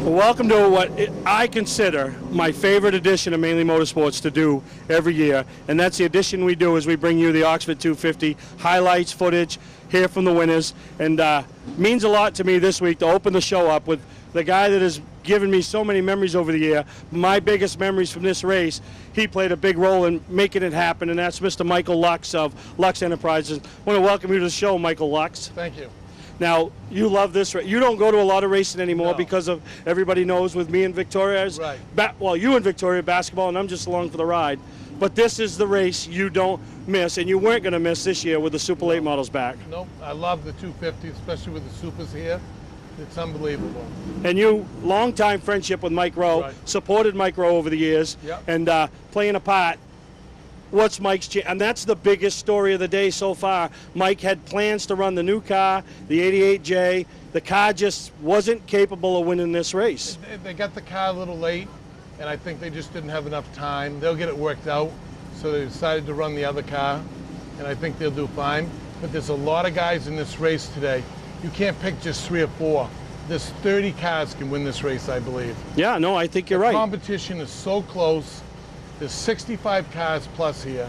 Well, welcome to what I consider my favorite edition of Mainely Motorsports to do every year, and that's the edition we do as we bring you the Oxford 250 highlights, footage, hear from the winners, and means a lot to me this week to open the show up with the guy that has given me so many memories over the year. My biggest memories from this race, he played a big role in making it happen, and that's Mr. Michael Lux of Lux Enterprises. I want to welcome you to the show, Michael Lux. Thank you. Now, you love this race. You don't go to a lot of racing anymore because of everybody knows with me and Victoria. Right. Well, you and Victoria basketball, and I'm just along for the ride. But this is the race you don't miss, and you weren't going to miss this year with the Super Late models back. Nope. I love the 250, especially with the Supers here. It's unbelievable. And you, long-time friendship with Mike Rowe, supported Mike Rowe over the years, and playing a part. What's Mike's and that's the biggest story of the day so far. Mike had plans to run the new car, the 88J. The car just wasn't capable of winning this race. They got the car a little late, and I think they just didn't have enough time. They'll get it worked out, so they decided to run the other car, and I think they'll do fine. But there's a lot of guys in this race today. You can't pick just 3 or 4. There's 30 cars can win this race, I believe. Yeah, no, I think you're right. The competition is so close. There's 65 cars plus here.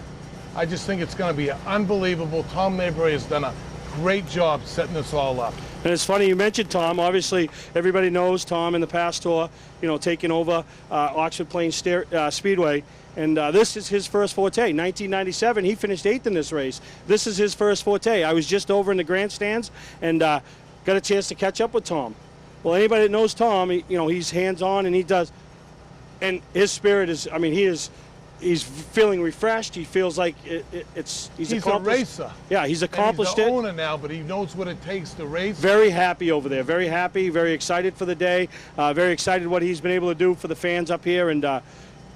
I just think it's going to be unbelievable. Tom Mayberry has done a great job setting this all up. And it's funny you mentioned Tom. Obviously, everybody knows Tom in the past tour, taking over Oxford Plains Speedway. And this is his first forte. 1997, he finished 8th in this race. This is his first forte. I was just over in the grandstands and got a chance to catch up with Tom. Well, anybody that knows Tom, he's hands-on and he does. And his spirit is, he's feeling refreshed. He feels like he's a racer. Yeah, he's accomplished and he's the owner now, but he knows what it takes to race. Very happy over there. Very happy. Very excited for the day. Very excited what he's been able to do for the fans up here, and a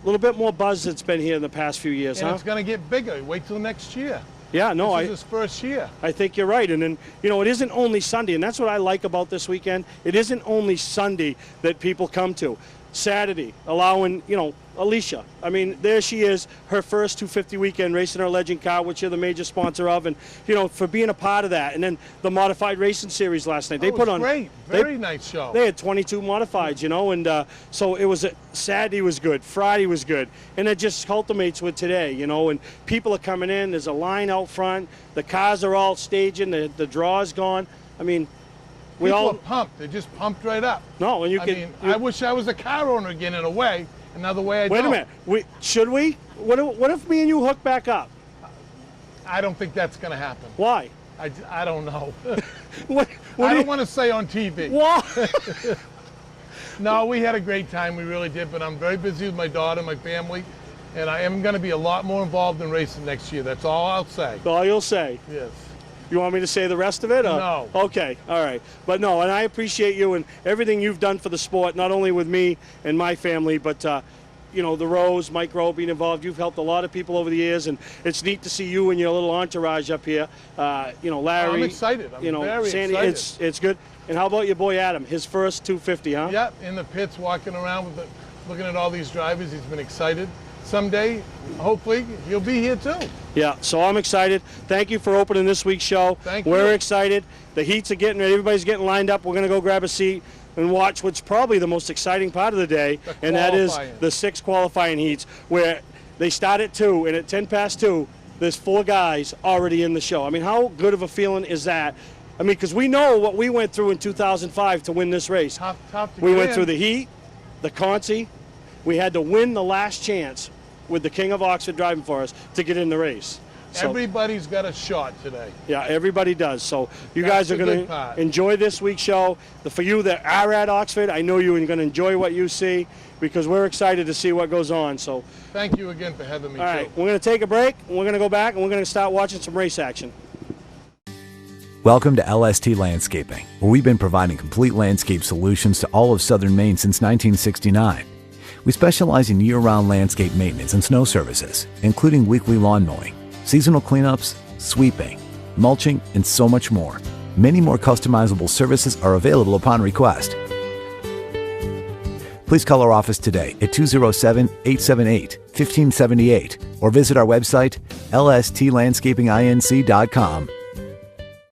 little bit more buzz that's been here in the past few years. And it's going to get bigger. Wait till next year. Yeah, no, this is his first year. I think you're right. And then, it isn't only Sunday, and that's what I like about this weekend. It isn't only Sunday that people come to. Saturday, allowing, Alicia. There she is, her first 250 weekend racing her legend car, which you're the major sponsor of, and, for being a part of that. And then the Modified Racing Series last night. They put on great. Very nice show. They had 22 modifieds, and so it was, Saturday was good, Friday was good, and it just culminates with today, and people are coming in, there's a line out front, the cars are all staging, the draw's gone. People are pumped. They're just pumped right up. No, and I wish I was a car owner again in a way. Another way I don't. Wait a minute. Should we? What if me and you hook back up? I don't think that's going to happen. Why? I don't know. what I don't want to say on TV. Why? No, we had a great time. We really did. But I'm very busy with my daughter, my family, and I am going to be a lot more involved in racing next year. That's all I'll say. All you'll say? Yes. You want me to say the rest of it? Or? No. Okay, all right. But no, and I appreciate you and everything you've done for the sport, not only with me and my family, but, the Rose, Mike Rowe being involved. You've helped a lot of people over the years, and it's neat to see you and your little entourage up here. Larry. I'm excited. I'm very Sandy, excited. It's good. And how about your boy Adam, his first 250, huh? Yeah, in the pits, walking around, looking at all these drivers. He's been excited. Someday, hopefully, you'll be here too. Yeah, so I'm excited. Thank you for opening this week's show. Thank you. We're excited. The heats are getting ready. Everybody's getting lined up. We're going to go grab a seat and watch what's probably the most exciting part of the day, and that is the 6 qualifying heats, where they start at 2, and at 10 past 2, there's 4 guys already in the show. How good of a feeling is that? Because we know what we went through in 2005 to win this race. Tough to we get went in. through the heat, the Conci. We had to win the last chance with the King of Oxford driving for us to get in the race. So, everybody's got a shot today. Yeah, everybody does. So you guys are going to enjoy this week's show. For you that are at Oxford, I know you're going to enjoy what you see because we're excited to see what goes on. So thank you again for having me. All right, we're going to take a break, and we're going to go back, and we're going to start watching some race action. Welcome to LST Landscaping, where we've been providing complete landscape solutions to all of southern Maine since 1969. We specialize in year-round landscape maintenance and snow services, including weekly lawn mowing, seasonal cleanups, sweeping, mulching, and so much more. Many more customizable services are available upon request. Please call our office today at 207-878-1578 or visit our website, lstlandscapinginc.com.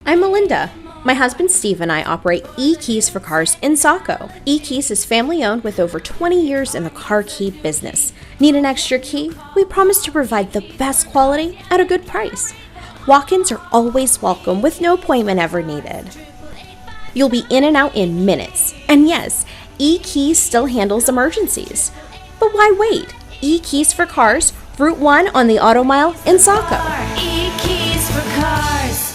I'm Melinda. My husband Steve and I operate E-Keys for Cars in Saco. E-Keys is family-owned with over 20 years in the car key business. Need an extra key? We promise to provide the best quality at a good price. Walk-ins are always welcome with no appointment ever needed. You'll be in and out in minutes. And yes, E-Keys still handles emergencies. But why wait? E-Keys for Cars, Route 1 on the Auto Mile in Saco. E-Keys for Cars.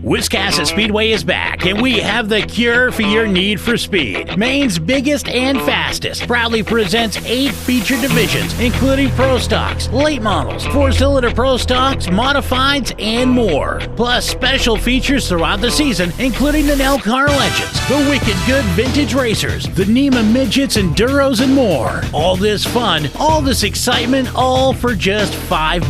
Wiscasset Speedway is back, and we have the cure for your need for speed. Maine's biggest and fastest proudly presents 8 featured divisions, including Pro Stocks, late models, 4-cylinder Pro Stocks, modifieds, and more. Plus special features throughout the season, including the Nell Car Legends, the Wicked Good Vintage Racers, the NEMA Midgets, Enduros, and more. All this fun, all this excitement, all for just $5.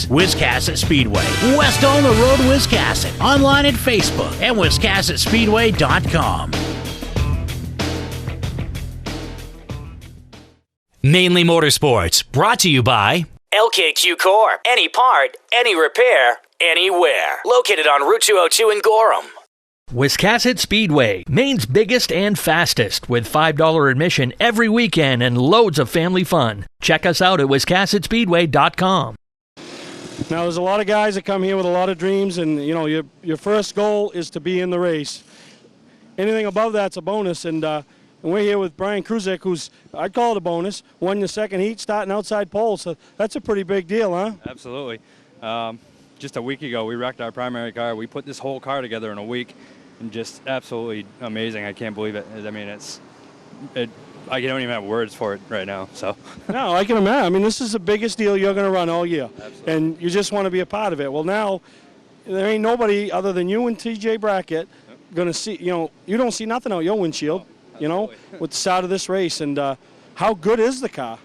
Wiscasset Speedway, west on the road, Wiscasset. Online at Facebook and WiscassetSpeedway.com. Mainly Motorsports, brought to you by LKQ Core. Any part, any repair, anywhere. Located on Route 202 in Gorham. Wiscasset Speedway, Maine's biggest and fastest, with $5 admission every weekend and loads of family fun. Check us out at WiscassetSpeedway.com. Now, there's a lot of guys that come here with a lot of dreams, and you know, your first goal is to be in the race. Anything above that's a bonus, and we're here with Brian Kruzek, who's, I'd call it a bonus, won the second heat starting outside pole, so that's a pretty big deal, huh? Absolutely. Just a week ago, we wrecked our primary car. We put this whole car together in a week, and just absolutely amazing. I can't believe it. I mean, I don't even have words for it right now. So. No, I can imagine. I mean, this is the biggest deal you're going to run all year. Absolutely. And you just want to be a part of it. Well, now, there ain't nobody other than you and TJ Brackett going to see, you don't see nothing out your windshield, with the start of this race. And how good is the car?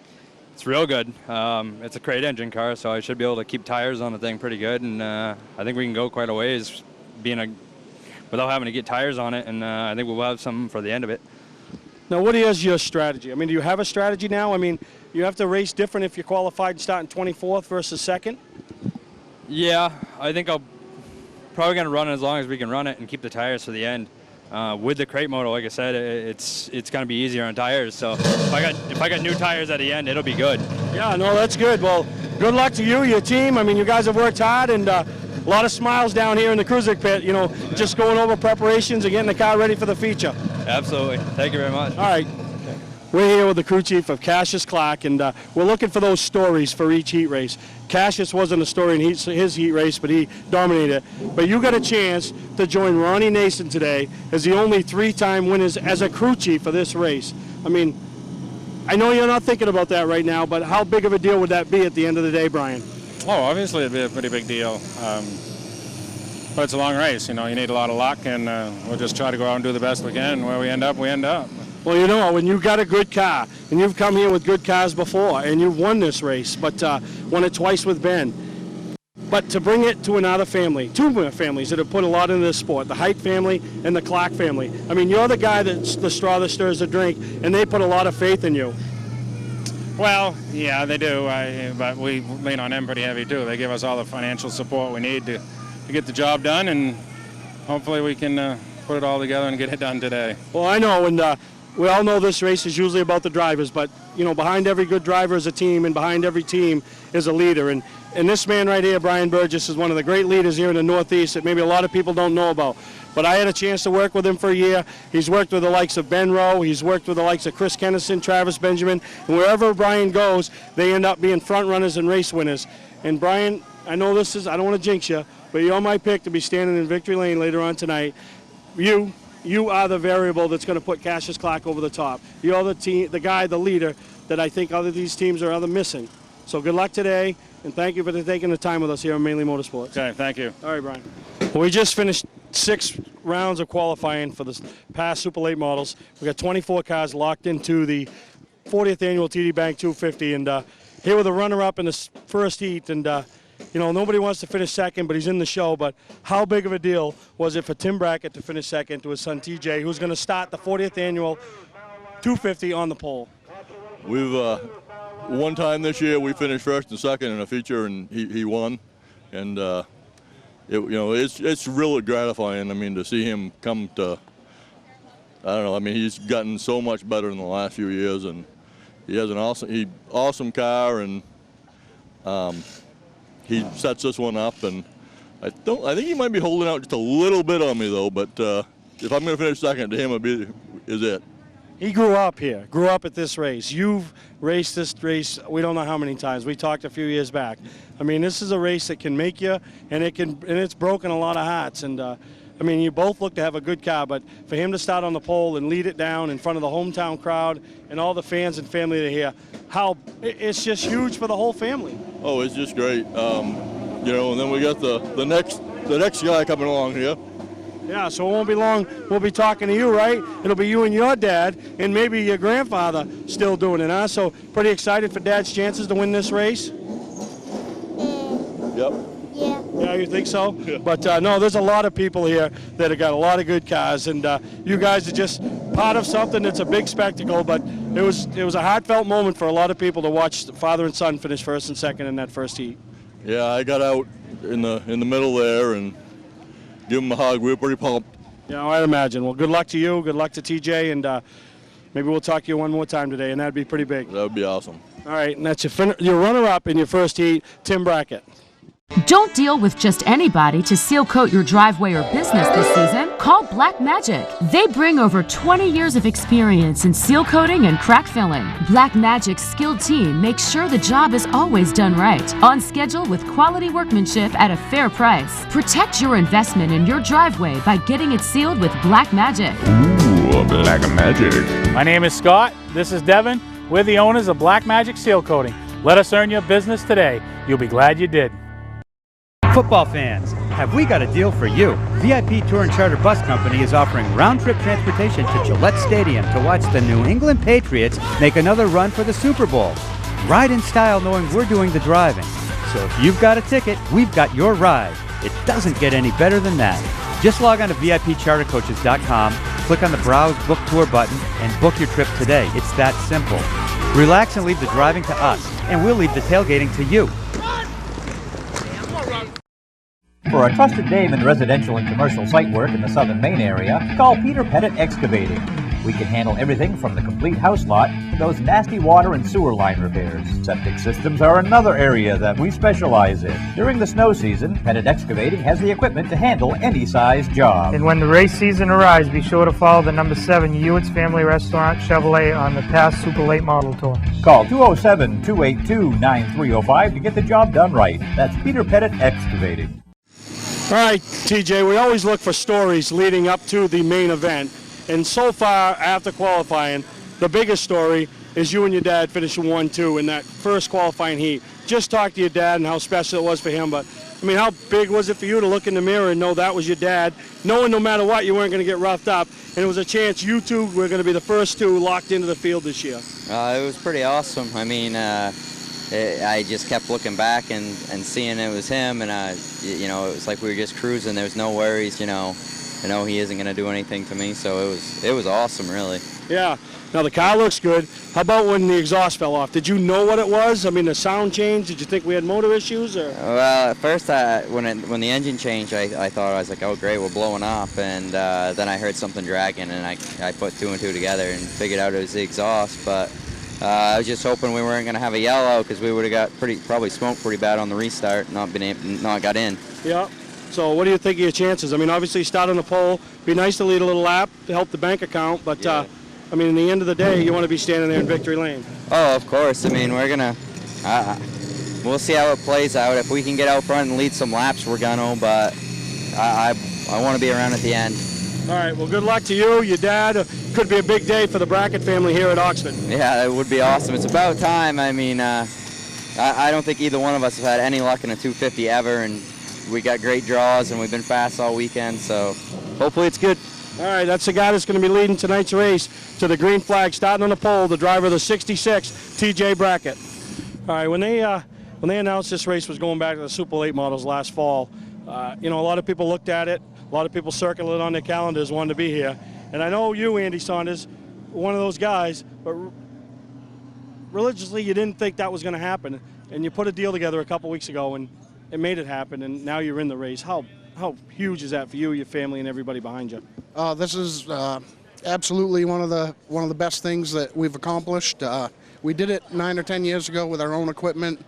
It's real good. It's a crate engine car, so I should be able to keep tires on the thing pretty good. And I think we can go quite a ways without having to get tires on it. And I think we'll have some for the end of it. Now, what is your strategy? I mean, do you have a strategy now? I mean, you have to race different if you're qualified and starting 24th versus second? Yeah, I think I'll probably going to run it as long as we can run it and keep the tires for the end. With the crate motor, like I said, it's going to be easier on tires. So if I got new tires at the end, it'll be good. Yeah, no, that's good. Well, good luck to you, your team. I mean, you guys have worked hard, and a lot of smiles down here in the Kruzek pit, just going over preparations and getting the car ready for the feature. Absolutely. Thank you very much. All right. We're here with the crew chief of Cassius Clark, and we're looking for those stories for each heat race. Cassius wasn't a story in his heat race, but he dominated it. But you got a chance to join Ronnie Nason today as the only 3-time winners as a crew chief for this race. I mean, I know you're not thinking about that right now, but how big of a deal would that be at the end of the day, Brian? Oh, obviously it'd be a pretty big deal. But it's a long race, you need a lot of luck, and we'll just try to go out and do the best we can. Where we end up, we end up. Well, when you've got a good car, and you've come here with good cars before, and you've won this race, but won it twice with Ben. But to bring it to another family, 2 more families that have put a lot into this sport, the Height family and the Clark family. I mean, you're the guy that's the straw that stirs the drink, and they put a lot of faith in you. Well, yeah, they do, but we lean on them pretty heavy, too. They give us all the financial support we need to get the job done, and hopefully we can put it all together and get it done today. Well, I know, and we all know this race is usually about the drivers, but behind every good driver is a team, and behind every team is a leader. And this man right here, Brian Burgess, is one of the great leaders here in the Northeast that maybe a lot of people don't know about. But I had a chance to work with him for a year. He's worked with the likes of Ben Rowe. He's worked with the likes of Chris Kennison, Travis Benjamin. And wherever Brian goes, they end up being front runners and race winners. And Brian, I know I don't want to jinx you, but you're my pick to be standing in victory lane later on tonight. You are the variable that's going to put Cassius Clark over the top. You're the guy, the leader, that I think these teams are missing. So good luck today, and thank you for taking the time with us here on Mainly Motorsports. Okay, thank you. All right, Brian. Well, we just finished 6 rounds of qualifying for the past Super Late Models. We got 24 cars locked into the 40th annual TD Bank 250, and here with the runner-up in the first heat, and nobody wants to finish second, but he's in the show. But how big of a deal was it for Tim Brackett to finish second to his son TJ, who's going to start the 40th annual 250 on the pole? We've one time this year we finished first and second in a feature, and he won. And it's really gratifying. I mean, to see him come to, I don't know. I mean, he's gotten so much better in the last few years, and he has an awesome car, and he sets this one up. And I think he might be holding out just a little bit on me though. But if I'm going to finish second to him, is it. He grew up here, grew up at this race. You've raced this race, we don't know how many times. We talked a few years back. I mean, this is a race that can make you, and it's broken a lot of hearts. And I mean, you both look to have a good car, but for him to start on the pole and lead it down in front of the hometown crowd and all the fans and family that are here, it's just huge for the whole family. Oh, it's just great. And then we got the next guy coming along here. Yeah, so it won't be long. We'll be talking to you, right? It'll be you and your dad, and maybe your grandfather still doing it, huh? So pretty excited for Dad's chances to win this race? Yep. Yeah. Yeah, you think so? Yeah. But no, there's a lot of people here that have got a lot of good cars, and you guys are just part of something that's a big spectacle. But it was a heartfelt moment for a lot of people to watch the father and son finish first and second in that first heat. Yeah, I got out in the middle there and give him a hug. We were pretty pumped. Yeah, I'd imagine. Well, good luck to you. Good luck to TJ, and maybe we'll talk to you one more time today, and that'd be pretty big. That would be awesome. All right, and that's your runner-up in your first heat, Tim Brackett. Don't deal with just anybody to seal coat your driveway or business this season. Call Black Magic. They bring over 20 years of experience in seal coating and crack filling. Black Magic's skilled team makes sure the job is always done right, on schedule with quality workmanship at a fair price. Protect your investment in your driveway by getting it sealed with Black Magic. Ooh, Black Magic. My name is Scott. This is Devin. We're the owners of Black Magic Seal Coating. Let us earn your business today. You'll be glad you did. Football fans, have we got a deal for you? VIP Tour and Charter Bus Company is offering round-trip transportation to Gillette Stadium to watch the New England Patriots make another run for the Super Bowl. Ride in style knowing we're doing the driving. So if you've got a ticket, we've got your ride. It doesn't get any better than that. Just log on to VIPChartercoaches.com, click on the Browse Book Tour button, and book your trip today. It's that simple. Relax and leave the driving to us, and we'll leave the tailgating to you. For a trusted name in residential and commercial site work in the southern Maine area, call Peter Pettit Excavating. We can handle everything from the complete house lot to those nasty water and sewer line repairs. Septic systems are another area that we specialize in. During the snow season, Pettit Excavating has the equipment to handle any size job. And when the race season arrives, be sure to follow the number 7 Hewitt's Family Restaurant Chevrolet on the past Super Late Model Tour. Call 207-282-9305 to get the job done right. That's Peter Pettit Excavating. All right, TJ, we always look for stories leading up to the main event. And so far, after qualifying, the biggest story is you and your dad finishing 1-2 in that first qualifying heat. Just talk to your dad and how special it was for him. But, I mean, how big was it for you to look in the mirror and know that was your dad, knowing no matter what, you weren't going to get roughed up, and it was a chance you two were going to be the first two locked into the field this year? It was pretty awesome. I mean, I just kept looking back and seeing it was him, and, it was like we were just cruising. There was no worries, I know he isn't going to do anything to me, so it was awesome, really. Yeah. Now, the car looks good. How about when the exhaust fell off? Did you know what it was? I mean, the sound changed. Did you think we had motor issues? Or? Well, at first, when the engine changed, I thought, I was like, oh, great, we're blowing off. And then I heard something dragging, and I put 2 and 2 together and figured out it was the exhaust. But I was just hoping we weren't going to have a yellow, because we would have got probably smoked pretty bad on the restart, not got in. Yeah. So what do you think of your chances? I mean, obviously start on the pole. Be nice to lead a little lap to help the bank account, but yeah. I mean, in the end of the day, you want to be standing there in victory lane. Oh, of course. I mean, we're gonna. We'll see how it plays out. If we can get out front and lead some laps, we're gonna. But I want to be around at the end. All right. Well, good luck to you, your dad. Could be a big day for the Brackett family here at Oxford. Yeah, it would be awesome. It's about time. I mean, I don't think either one of us have had any luck in a 250 ever, and we got great draws, and we've been fast all weekend, so hopefully it's good. All right, that's the guy that's going to be leading tonight's race to the green flag, starting on the pole, the driver of the 66, TJ Brackett. All right, when they announced this race was going back to the Super Late Models last fall, a lot of people looked at it, a lot of people circled it on their calendars, wanted to be here. And I know you, Andy Saunders, one of those guys, but religiously you didn't think that was going to happen. And you put a deal together a couple weeks ago, and it made it happen, and now you're in the race. How huge is that for you, your family, and everybody behind you? This is absolutely one of the best things that we've accomplished. We did it 9 or 10 years ago with our own equipment.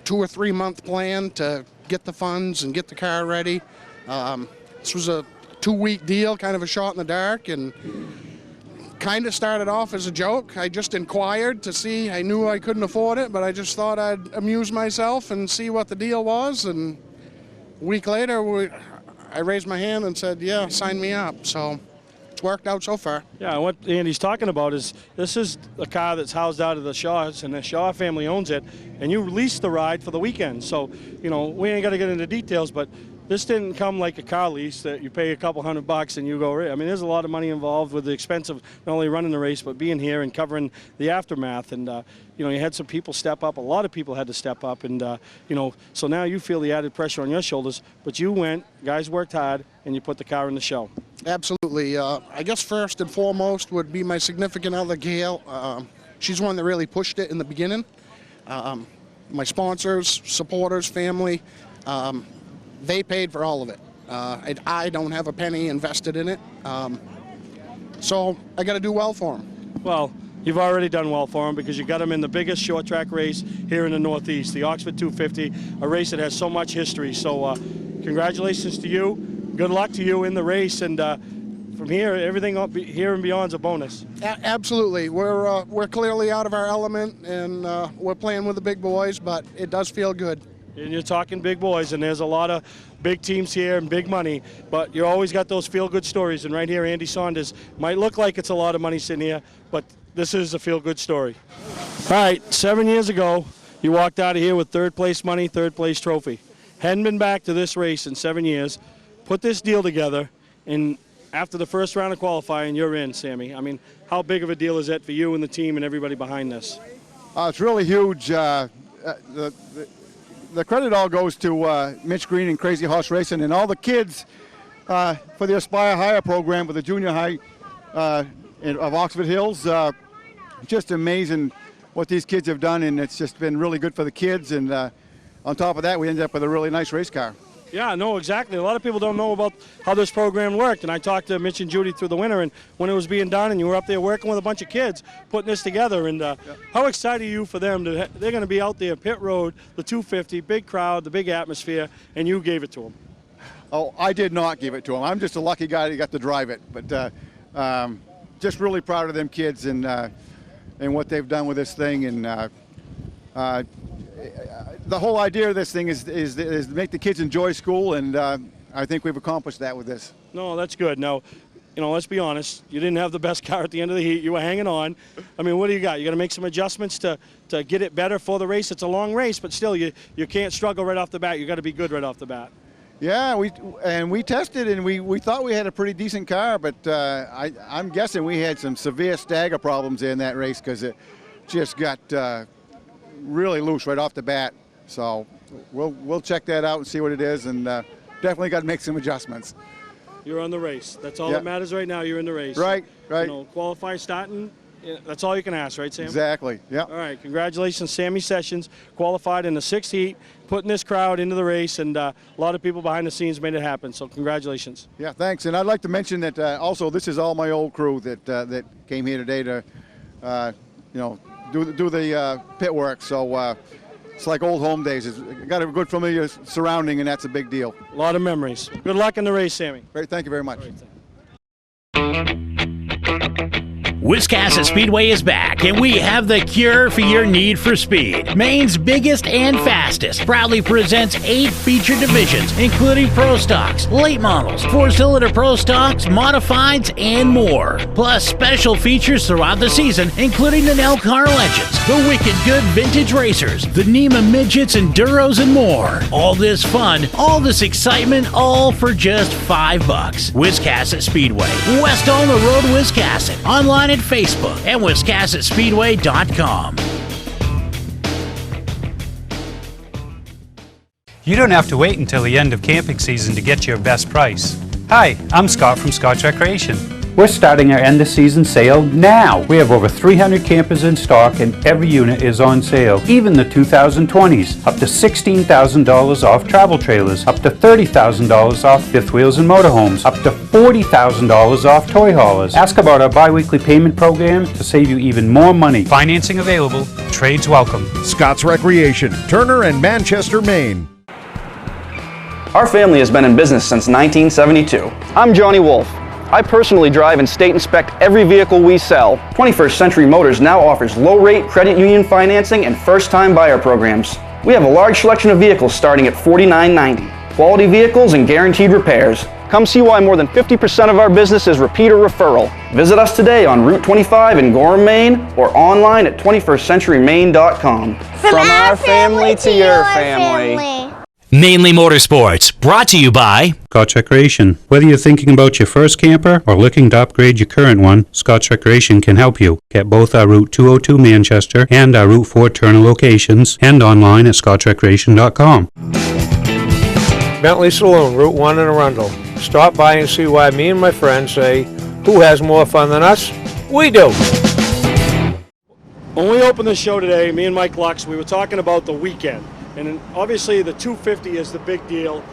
2 or 3 month plan to get the funds and get the car ready. This was a 2-week deal, kind of a shot in the dark, and kind of started off as a joke. I just inquired to see. I knew I couldn't afford it, but I just thought I'd amuse myself and see what the deal was. And a week later, I raised my hand and said, yeah, sign me up. So it's worked out so far. Yeah, and what Andy's talking about is this is a car that's housed out of the Shaws, and the Shaw family owns it, and you lease the ride for the weekend. So, you know, we ain't got to get into details, but this didn't come like a car lease that you pay a couple $100 and you go. I mean, there's a lot of money involved with the expense of not only running the race but being here and covering the aftermath. And you know, you had some people step up. A lot of people had to step up, and you know, so now you feel the added pressure on your shoulders. But you went, guys worked hard, and you put the car in the show. Absolutely. I guess first and foremost would be my significant other, Gail. She's one that really pushed it in the beginning. My sponsors, supporters, family. They paid for all of it. I don't have a penny invested in it, so I got to do well for them. Well, you've already done well for them because you got them in the biggest short track race here in the Northeast, the Oxford 250, a race that has so much history. So congratulations to you. Good luck to you in the race, and from here, everything up here and beyond is a bonus. Absolutely. We're clearly out of our element, and we're playing with the big boys, but it does feel good. And you're talking big boys, and there's a lot of big teams here and big money, but you always got those feel-good stories. And right here, Andy Saunders might look like it's a lot of money sitting here, but this is a feel-good story. All right, 7 years ago, you walked out of here with third-place money, third-place trophy. Hadn't been back to this race in 7 years. Put this deal together, and after the first round of qualifying, you're in, Sammy. I mean, how big of a deal is that for you and the team and everybody behind this? It's really huge. The credit all goes to Mitch Green and Crazy Horse Racing and all the kids for the Aspire Higher program with the junior high of Oxford Hills. Just amazing what these kids have done, and it's just been really good for the kids. And on top of that, we ended up with a really nice race car. Yeah, no, exactly. A lot of people don't know about how this program worked, and I talked to Mitch and Judy through the winter, and when it was being done, and you were up there working with a bunch of kids putting this together, and how excited are you for them? They're going to be out there, pit road, the 250, big crowd, the big atmosphere, and you gave it to them. Oh, I did not give it to them. I'm just a lucky guy that got to drive it, but just really proud of them kids and what they've done with this thing, and the whole idea of this thing is to make the kids enjoy school, and I think we've accomplished that with this. No, that's good. Now, you know, let's be honest. You didn't have the best car at the end of the heat. You were hanging on. I mean, what do you got? You got to make some adjustments to get it better for the race. It's a long race, but still, you can't struggle right off the bat. You got to be good right off the bat. Yeah, we tested, and we thought we had a pretty decent car, but I'm guessing we had some severe stagger problems in that race because it just got really loose right off the bat. So we'll check that out and see what it is, and definitely got to make some adjustments. You're on the race. That's all that matters right now. You're in the race. Right. You know, qualify starting. That's all you can ask, right, Sam? Exactly. Yeah. All right. Congratulations, Sammy Sessions, qualified in the 6th heat, putting this crowd into the race, and a lot of people behind the scenes made it happen. So congratulations. Yeah. Thanks. And I'd like to mention that also this is all my old crew that came here today to, you know, do the pit work. So. It's like old home days. It's got a good familiar surrounding, and that's a big deal. A lot of memories. Good luck in the race, Sammy. Great, thank you very much. Wiscasset Speedway is back, and we have the cure for your need for speed. Maine's biggest and fastest proudly presents 8 featured divisions, including Pro Stocks, Late Models, 4-cylinder Pro Stocks, Modifieds, and more. Plus special features throughout the season, including the Nell Car Legends, the Wicked Good Vintage Racers, the NEMA Midgets, Enduros, and more. All this fun, all this excitement, all for just $5. Wiscasset Speedway, west on the road, Wiscasset. Online at Facebook and WiscassetSpeedway.com. You don't have to wait until the end of camping season to get your best price. Hi, I'm Scott from Scott's Recreation. We're starting our end of season sale now. We have over 300 campers in stock and every unit is on sale, even the 2020s. Up to $16,000 off travel trailers, up to $30,000 off fifth wheels and motorhomes, up to $40,000 off toy haulers. Ask about our bi-weekly payment program to save you even more money. Financing available, trades welcome. Scott's Recreation, Turner and Manchester, Maine. Our family has been in business since 1972. I'm Johnny Wolf. I personally drive and state inspect every vehicle we sell. 21st Century Motors now offers low-rate credit union financing and first-time buyer programs. We have a large selection of vehicles starting at $49.90. Quality vehicles and guaranteed repairs. Come see why more than 50% of our business is repeat or referral. Visit us today on Route 25 in Gorham, Maine, or online at 21stcenturymaine.com. From our family to your family. Mainely Motorsports, brought to you by Scott's Recreation. Whether you're thinking about your first camper or looking to upgrade your current one, Scott's Recreation can help you. Get both our Route 202 Manchester and our Route 4 Turner locations and online at scottsrecreation.com. Bentley Saloon, Route 1 in Arundel. Stop by and see why me and my friends say, who has more fun than us? We do. When we opened the show today, me and Mike Lux, we were talking about the weekend. And obviously the 250 is the big deal,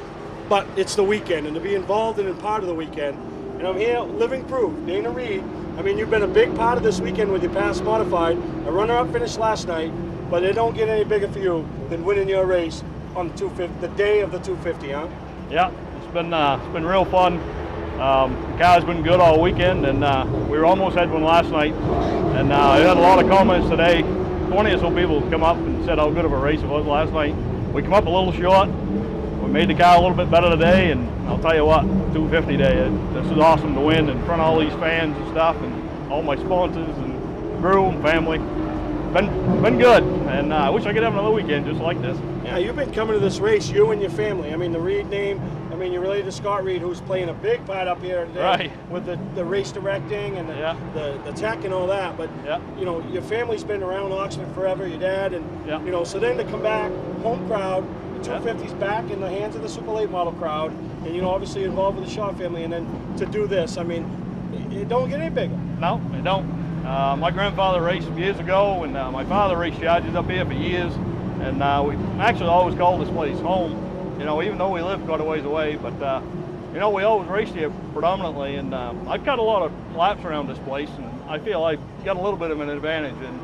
but it's the weekend, and to be involved in part of the weekend. And I'm here, living proof, Dana Reed. I mean, you've been a big part of this weekend with your past modified. A runner-up finished last night, but it don't get any bigger for you than winning your race on the 250, the day of the 250, huh? Yeah, it's been real fun. The car's been good all weekend, and we almost had one last night. And I had a lot of comments today. 20 or so people come up and said how good of a race it was last night. We come up a little short. We made the car a little bit better today, and I'll tell you what, 250 day, this is awesome to win in front of all these fans and stuff, and all my sponsors and crew and family. Been good, and I wish I could have another weekend just like this. Yeah, you've been coming to this race, you and your family. I mean, the Reed name, I mean, you're related to Scott Reed, who's playing a big part up here today, right, with the race directing and the tech and all that. But, you know, your family's been around Oxford forever, your dad, and, you know, so then to come back, home crowd, the 250's back in the hands of the Super Late Model crowd, and, you know, obviously involved with the Shaw family, and then to do this, I mean, it don't get any bigger. No, it don't. My grandfather raced years ago, and my father raced charges up here for years, and we actually always called this place home, you know, even though we live quite a ways away, but you know, we always raced here predominantly, and I've cut a lot of laps around this place, and I feel I've got a little bit of an advantage, and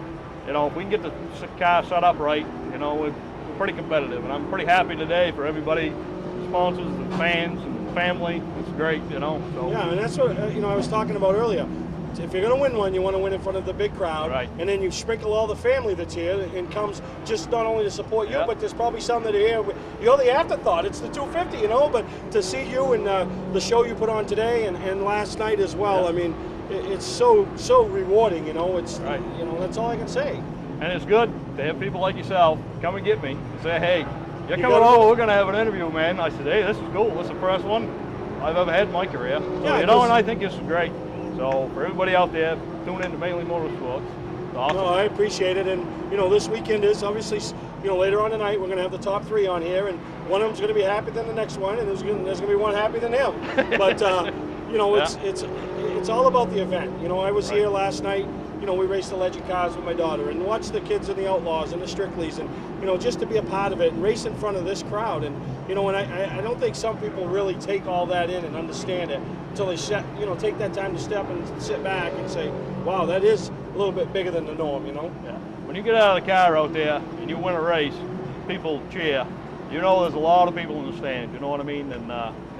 you know, if we can get the car set up right, you know, we're pretty competitive, and I'm pretty happy today for everybody, the sponsors, the fans, and family. It's great, you know. So. Yeah, and that's what you know I was talking about earlier. If you're going to win one, you want to win in front of the big crowd, right, and then you sprinkle all the family that's here and comes just not only to support you, but there's probably some that are here. You're the afterthought. It's the 250, you know, but to see you and the show you put on today and last night as well, I mean, it's so rewarding, you know. It's you know, that's all I can say. And it's good to have people like yourself come and get me and say, hey, you're coming over, we're going to have an interview, man. I said, hey, this is cool. This is the first one I've ever had in my career. So, you know, and I think this is great. So for everybody out there, tune in to Mainely Motorsports. It's awesome. No, I appreciate it. And, you know, this weekend is obviously, you know, later on tonight, we're going to have the top three on here, and one of them's going to be happier than the next one, and there's going to be one happier than him. But, you know, it's all about the event. You know, I was here last night. You know, we raced the Legend cars with my daughter and watched the kids in the Outlaws and the Strickleys, and, you know, just to be a part of it and race in front of this crowd. And, you know, and I don't think some people really take all that in and understand it until they you know, take that time to step and sit back and say, wow, that is a little bit bigger than the norm, you know? Yeah. When you get out of the car out there and you win a race, people cheer. You know, there's a lot of people in the stands, you know what I mean? And,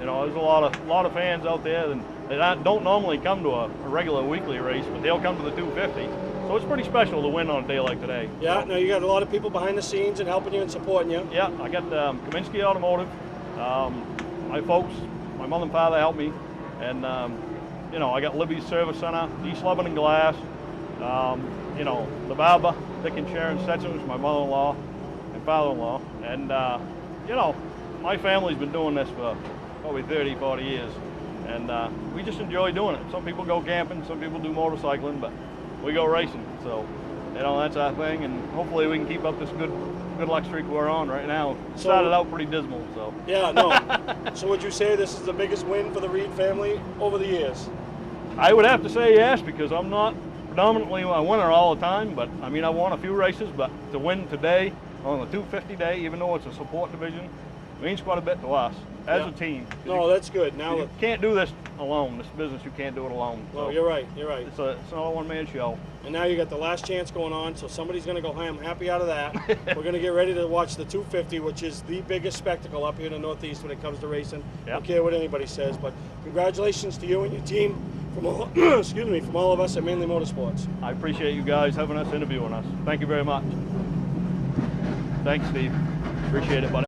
you know, there's a lot of fans out there, and they don't normally come to a regular weekly race, but they'll come to the 250. So it's pretty special to win on a day like today. Yeah, now you got a lot of people behind the scenes and helping you and supporting you. Yeah, I got Kaminsky Automotive, my folks, my mother and father helped me, and you know, I got Libby's Service Center, East Lebanon Glass, you know, the barber, Dick and Sharon Stetson, which is my mother-in-law and father-in-law, and you know, my family's been doing this for probably 30, 40 years, and we just enjoy doing it. Some people go camping, some people do motorcycling, but we go racing, so you know, that's our thing, and hopefully we can keep up this good luck streak we're on right now. It started out pretty dismal, so. Yeah, no. So would you say this is the biggest win for the Reed family over the years? I would have to say yes, because I'm not predominantly a winner all the time, but I mean, I won a few races, but to win today on the 250 day, even though it's a support division, means quite a bit to us as a team. No, that's good. Now you can't do this alone. This business, you can't do it alone. No, So you're right. You're right. it's not a one-man show. And now you got the last chance going on, so somebody's going to go home happy out of that. We're going to get ready to watch the 250, which is the biggest spectacle up here in the Northeast when it comes to racing. Yep. Don't care what anybody says, but congratulations to you and your team from all, excuse me, from all of us at Mainely Motorsports. I appreciate you guys having us, interviewing us. Thank you very much. Thanks, Steve. Appreciate it, buddy.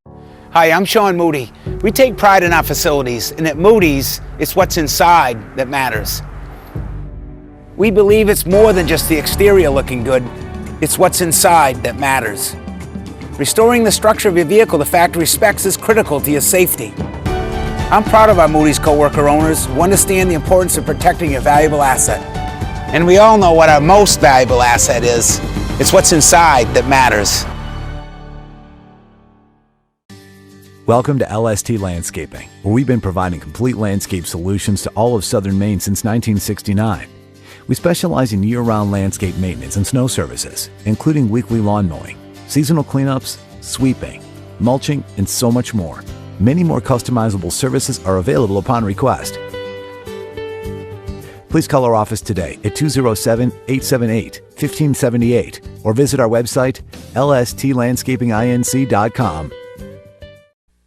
Hi, I'm Sean Moody. We take pride in our facilities, and at Moody's, it's what's inside that matters. We believe it's more than just the exterior looking good, it's what's inside that matters. Restoring the structure of your vehicle to factory specs is critical to your safety. I'm proud of our Moody's co-worker owners who understand the importance of protecting your valuable asset. And we all know what our most valuable asset is. It's what's inside that matters. Welcome to LST Landscaping, where we've been providing complete landscape solutions to all of southern Maine since 1969. We specialize in year-round landscape maintenance and snow services, including weekly lawn mowing, seasonal cleanups, sweeping, mulching, and so much more. Many more customizable services are available upon request. Please call our office today at 207-878-1578 or visit our website, lstlandscapinginc.com.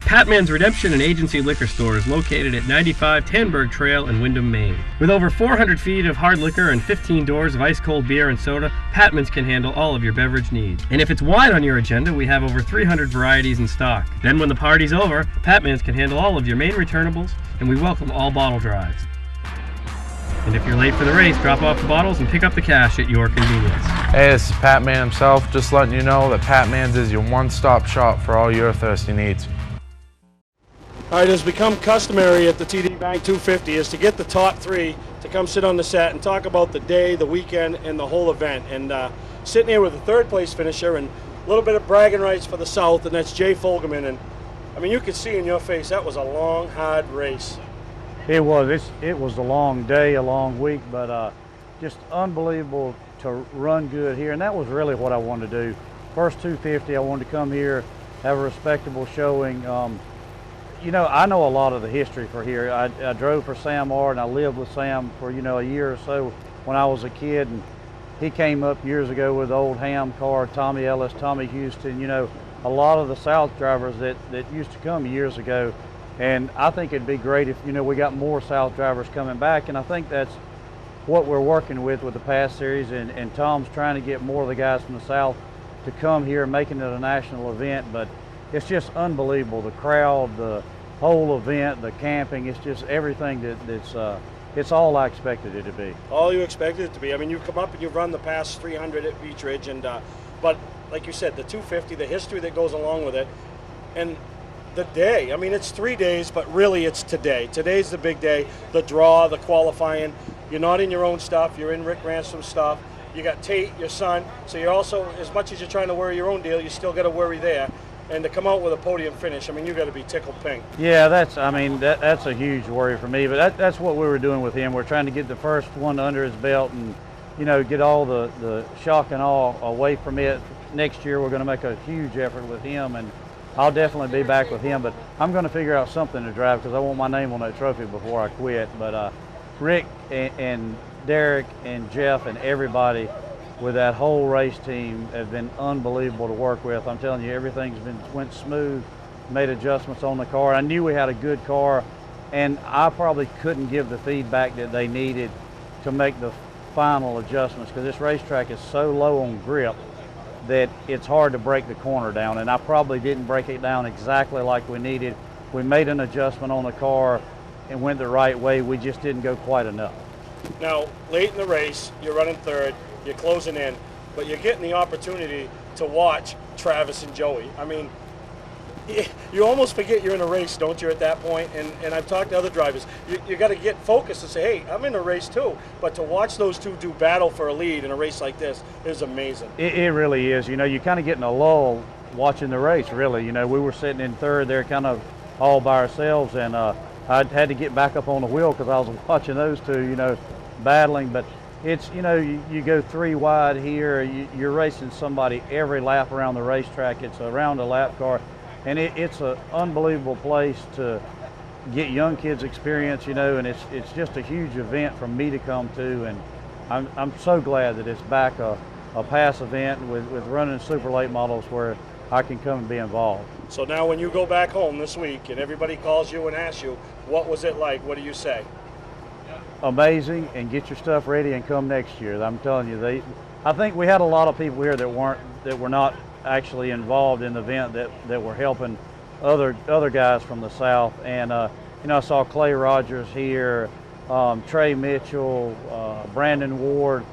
Patman's Redemption and Agency Liquor Store is located at 95 Tanberg Trail in Windham, Maine. With over 400 feet of hard liquor and 15 doors of ice-cold beer and soda, Patman's can handle all of your beverage needs. And if it's wine on your agenda, we have over 300 varieties in stock. Then when the party's over, Patman's can handle all of your Maine returnables, and we welcome all bottle drives. And if you're late for the race, drop off the bottles and pick up the cash at your convenience. Hey, this is Pat Man himself, just letting you know that Pat Man's is your one-stop shop for all your thirsty needs. All right, it has become customary at the TD Bank 250 is to get the top three to come sit on the set and talk about the day, the weekend, and the whole event. And sitting here with the third place finisher and a little bit of bragging rights for the South, and that's Jay Fulgerman. And I mean, you could see in your face that was a long, hard race. It was. It was a long day, a long week, but just unbelievable to run good here. And that was really what I wanted to do. First 250, I wanted to come here, have a respectable showing. You know, I know a lot of the history for here. I drove for Sam R, and I lived with Sam for, you know, a year or so when I was a kid. And he came up years ago with the old Ham car, Tommy Ellis, Tommy Houston, you know, a lot of the South drivers that used to come years ago. And I think it'd be great if, you know, we got more South drivers coming back. And I think that's what we're working with the past series. And Tom's trying to get more of the guys from the South to come here, making it a national event. But it's just unbelievable. The crowd, the whole event, the camping, it's just everything it's all I expected it to be. All you expected it to be. I mean, you come up and you've run the past 300 at Beach Ridge, and but like you said, the 250, the history that goes along with it, and the day. I mean, it's 3 days, but really it's today. Today's the big day, the draw, the qualifying. You're not in your own stuff, you're in Rick Ransom's stuff. You got Tate, your son, so you're also, as much as you're trying to worry your own deal, you still got to worry there. And to come out with a podium finish, I mean, you got to be tickled pink. Yeah, that's a huge worry for me, but that's what we were doing with him. We're trying to get the first one under his belt and, you know, get all the shock and awe away from it. Next year, we're going to make a huge effort with him, and I'll definitely be back with him, but I'm going to figure out something to drive because I want my name on that trophy before I quit. But Rick and Derek and Jeff and everybody with that whole race team have been unbelievable to work with. I'm telling you, everything's went smooth, made adjustments on the car. I knew we had a good car, and I probably couldn't give the feedback that they needed to make the final adjustments because this racetrack is so low on grip that it's hard to break the corner down, and I probably didn't break it down exactly like we needed. We made an adjustment on the car and went the right way. We just didn't go quite enough. Now, late in the race, you're running third, you're closing in, but you're getting the opportunity to watch Travis and Joey. I mean, you almost forget you're in a race, don't you, at that point? And I've talked to other drivers. You got to get focused and say, hey, I'm in a race too. But to watch those two do battle for a lead in a race like this is amazing. It really is. You know, you kind of get in a lull watching the race, really. You know, we were sitting in third there kind of all by ourselves, and I had to get back up on the wheel because I was watching those two, you know, battling, but it's, you know, you go 3 wide here, you're racing somebody every lap around the racetrack. It's around a lap car, and it's an unbelievable place to get young kids experience, you know, and it's just a huge event for me to come to, and I'm so glad that it's back a past event with running super late models where I can come and be involved. So now when you go back home this week and everybody calls you and asks you, what was it like? What do you say? Amazing, and get your stuff ready and come next year. I'm telling you, I think we had a lot of people here that were not actually involved in the event that were helping other guys from the South. And you know, I saw Clay Rogers here, Trey Mitchell, Brandon Ward,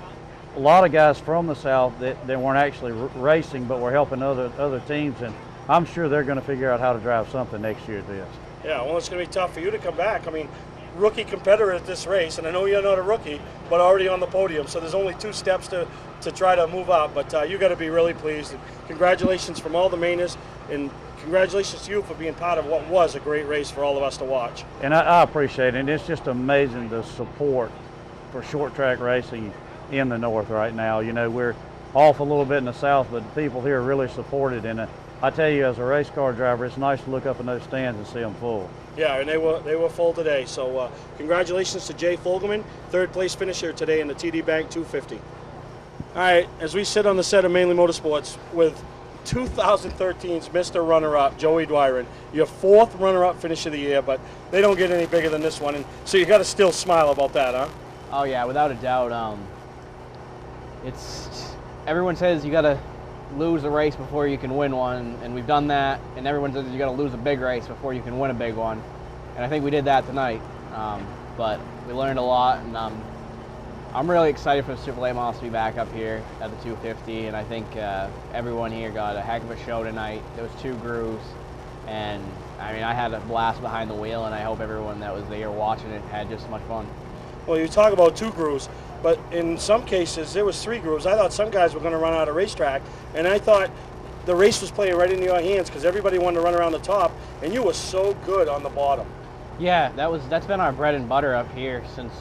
a lot of guys from the South that weren't actually racing but were helping other teams, and I'm sure they're going to figure out how to drive something next year at this. Yeah, well, it's going to be tough for you to come back. I mean, rookie competitor at this race, and I know you're not a rookie, but already on the podium, so there's only 2 steps to try to move up, but you got to be really pleased. And congratulations from all the Mainers, and congratulations to you for being part of what was a great race for all of us to watch. And I appreciate it, and it's just amazing the support for short track racing in the North right now. You know, we're off a little bit in the South, but the people here really support it, and I tell you, as a race car driver, it's nice to look up in those stands and see them full. Yeah, and they were full today. So congratulations to Jay Fogelman, 3rd place finisher today in the TD Bank 250. All right, as we sit on the set of Mainely Motorsports with 2013's Mr. Runner-Up, Joey Dwyron, your 4th runner-up finish of the year, but they don't get any bigger than this one, and so you got to still smile about that, huh? Oh yeah, without a doubt. Everyone says you got to lose a race before you can win one, and we've done that, and everyone says you got to lose a big race before you can win a big one, and I think we did that tonight. But we learned a lot, and I'm really excited for the Super Late Models to be back up here at the 250, and I think everyone here got a heck of a show tonight. There was 2 grooves, and I mean, I had a blast behind the wheel, and I hope everyone that was there watching it had just as much fun. Well, you talk about 2 grooves, but in some cases there was 3 grooves. I thought some guys were going to run out of racetrack, and I thought the race was playing right into your hands because everybody wanted to run around the top, and you were so good on the bottom. Yeah, that's been our bread and butter up here since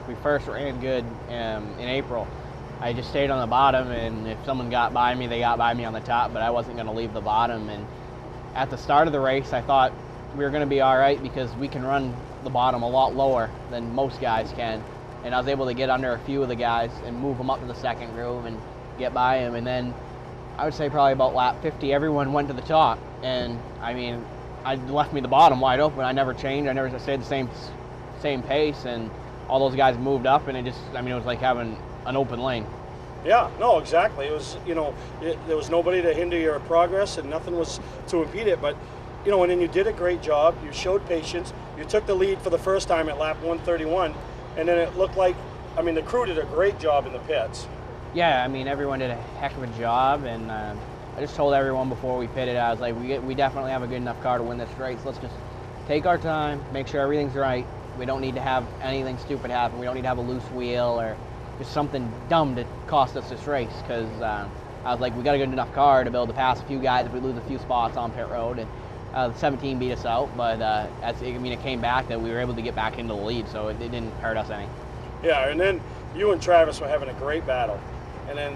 we first ran good in April. I just stayed on the bottom, and if someone got by me, they got by me on the top, but I wasn't going to leave the bottom. And at the start of the race, I thought we were going to be all right because we can run the bottom a lot lower than most guys can, and I was able to get under a few of the guys and move them up to the 2nd groove and get by them. And then I would say probably about lap 50, everyone went to the top, and I mean, I left me the bottom wide open. I never changed. I stayed the same pace, and all those guys moved up, and it was like having an open lane. Yeah, no, exactly. It was, you know, there was nobody to hinder your progress, and nothing was to impede it. But you know, and then you did a great job. You showed patience. You took the lead for the first time at lap 131, and then it looked like, I mean, the crew did a great job in the pits. Yeah, I mean, everyone did a heck of a job, and I just told everyone before we pitted, I was like, we definitely have a good enough car to win this race. Let's just take our time, make sure everything's right. We don't need to have anything stupid happen. We don't need to have a loose wheel or just something dumb to cost us this race, because I was like, we got a good enough car to be able to pass a few guys if we lose a few spots on pit road. And 17 beat us out, but it came back that we were able to get back into the lead, so it didn't hurt us any. Yeah, and then you and Travis were having a great battle. And then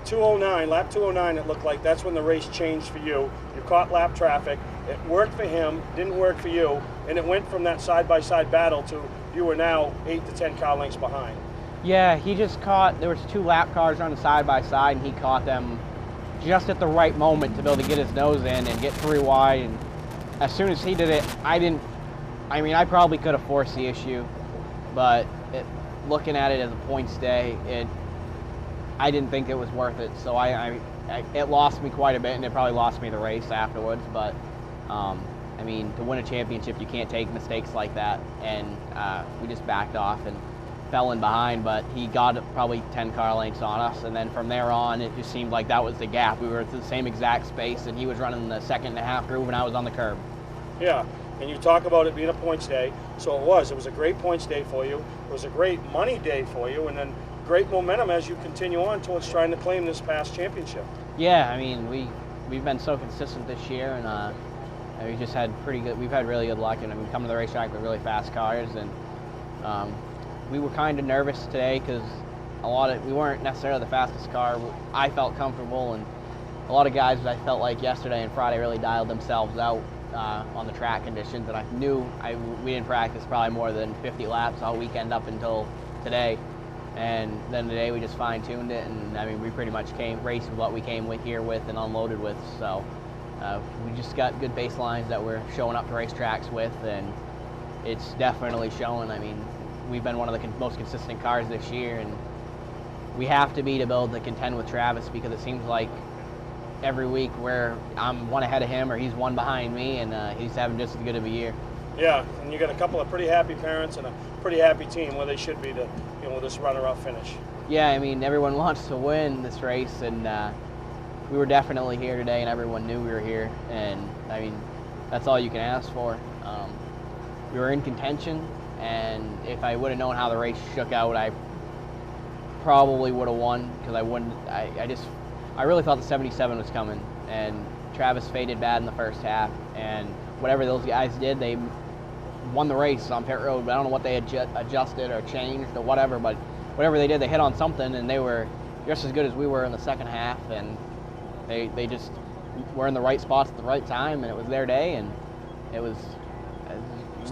209, lap 209, it looked like that's when the race changed for you. You caught lap traffic. It worked for him, didn't work for you, and it went from that side-by-side battle to you were now 8 to 10 car lengths behind. Yeah, he just caught, there was 2 lap cars running side-by-side, and he caught them just at the right moment to be able to get his nose in and get 3 wide. And as soon as he did it, I probably could have forced the issue, but looking at it as a points day, I didn't think it was worth it. So it lost me quite a bit, and it probably lost me the race afterwards. But I mean, to win a championship, you can't take mistakes like that. And we just backed off and fell in behind, but he got probably 10 car lengths on us. And then from there on, it just seemed like that was the gap. We were at the same exact space, and he was running the 2.5 groove, and I was on the curb. Yeah, and you talk about it being a points day. So it was a great points day for you. It was a great money day for you, and then great momentum as you continue on towards trying to claim this past championship. Yeah, I mean, we've been so consistent this year, and we just had we've had really good luck, and we come to the racetrack with really fast cars, and we were kind of nervous today because we weren't necessarily the fastest car. I felt comfortable, and a lot of guys I felt like yesterday and Friday really dialed themselves out on the track conditions, and I knew we didn't practice probably more than 50 laps all weekend up until today. And then today we just fine-tuned it, and I mean we pretty much raced with what we came here with and unloaded with. So we just got good baselines that we're showing up to racetracks with, and it's definitely showing. I mean, we've been one of the most consistent cars this year, and we have to be to build to contend with Travis, because it seems like every week where I'm one ahead of him or he's one behind me, and he's having just as good of a year. Yeah, and you got a couple of pretty happy parents and a pretty happy team where they should be to, with this runner-up finish. Yeah, I mean, everyone wants to win this race, and we were definitely here today, and everyone knew we were here, and I mean, that's all you can ask for. We were in contention, and if I would have known how the race shook out, I probably would have won, because I really thought the 77 was coming, and Travis faded bad in the first half, and whatever those guys did, they won the race on pit road. But I don't know what they had adjusted or changed or whatever, but whatever they did, they hit on something, and they were just as good as we were in the second half, and they just were in the right spots at the right time, and it was their day, and we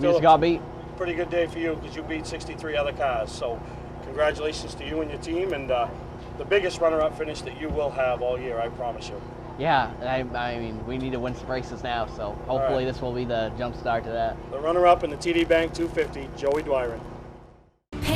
just got beat. Pretty good day for you, because you beat 63 other cars, so congratulations to you and your team, and the biggest runner-up finish that you will have all year, I promise you. Yeah, I mean, we need to win some races now, so hopefully this will be the jump start to that. The runner-up in the TD Bank 250, Joey Dwyron.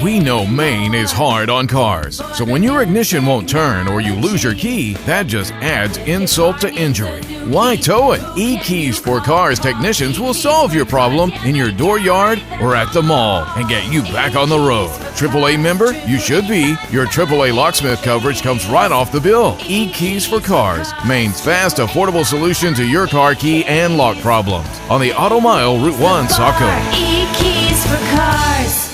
We know Maine is hard on cars, so when your ignition won't turn or you lose your key, that just adds insult to injury. Why tow it? E-Keys for Cars technicians will solve your problem in your dooryard or at the mall and get you back on the road. AAA member? You should be. Your AAA locksmith coverage comes right off the bill. E-Keys for Cars, Maine's fast, affordable solution to your car key and lock problems. On the Auto Mile, Route 1, Saco. E-Keys for Cars.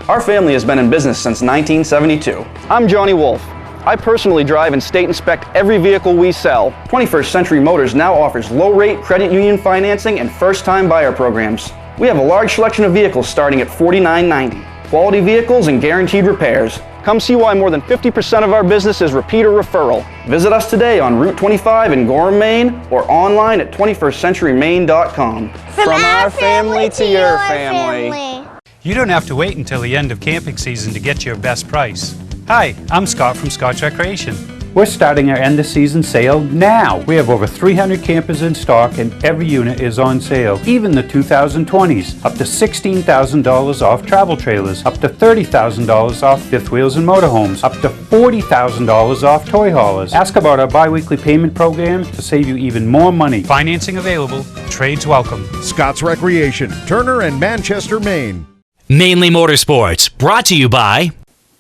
Our family has been in business since 1972. I'm Johnny Wolf. I personally drive and state inspect every vehicle we sell. 21st Century Motors now offers low-rate credit union financing and first-time buyer programs. We have a large selection of vehicles starting at $49.90. Quality vehicles and guaranteed repairs. Come see why more than 50% of our business is repeat or referral. Visit us today on Route 25 in Gorham, Maine, or online at 21stcenturymaine.com. From our family to your family. You don't have to wait until the end of camping season to get your best price. Hi, I'm Scott from Scott's Recreation. We're starting our end of season sale now. We have over 300 campers in stock, and every unit is on sale. Even the 2020s, up to $16,000 off travel trailers, up to $30,000 off fifth wheels and motorhomes, up to $40,000 off toy haulers. Ask about our bi-weekly payment program to save you even more money. Financing available, trades welcome. Scott's Recreation, Turner and Manchester, Maine. Mainely Motorsports, brought to you by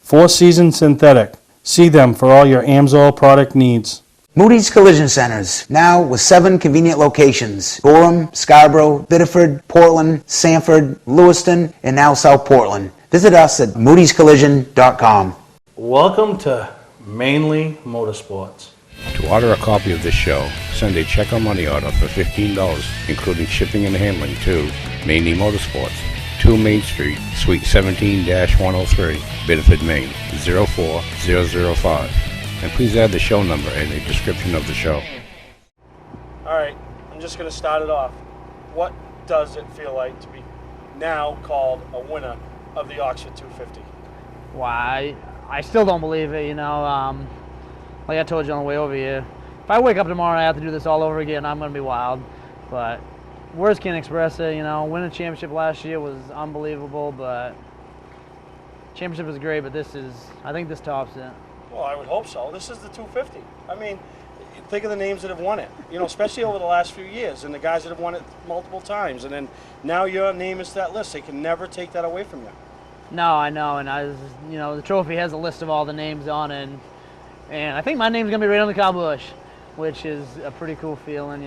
Four Seasons Synthetic. See them for all your AMSOIL product needs. Moody's Collision Centers, now with 7 convenient locations: Gorham, Scarborough, Biddeford, Portland, Sanford, Lewiston, and now South Portland. Visit us at moodyscollision.com. Welcome to Mainely Motorsports. To order a copy of this show, send a check or money order for $15, including shipping and handling, to Mainely Motorsports, 2 Main Street, Suite 17-103, Biddeford, Maine, 04005. And please add the show number in the description of the show. All right, I'm just going to start it off. What does it feel like to be now called a winner of the Oxford 250? Why, I still don't believe it, like I told you on the way over here. If I wake up tomorrow and I have to do this all over again, I'm going to be wild. But words can't express it, Winning a championship last year was unbelievable, but championship is great, but I think this tops it. Well, I would hope so. This is the 250. I mean, think of the names that have won it, especially over the last few years, and the guys that have won it multiple times. And then now your name is to that list. They can never take that away from you. No, I know, and the trophy has a list of all the names on it, and I think my name's going to be right on the Kyle Busch, which is a pretty cool feeling,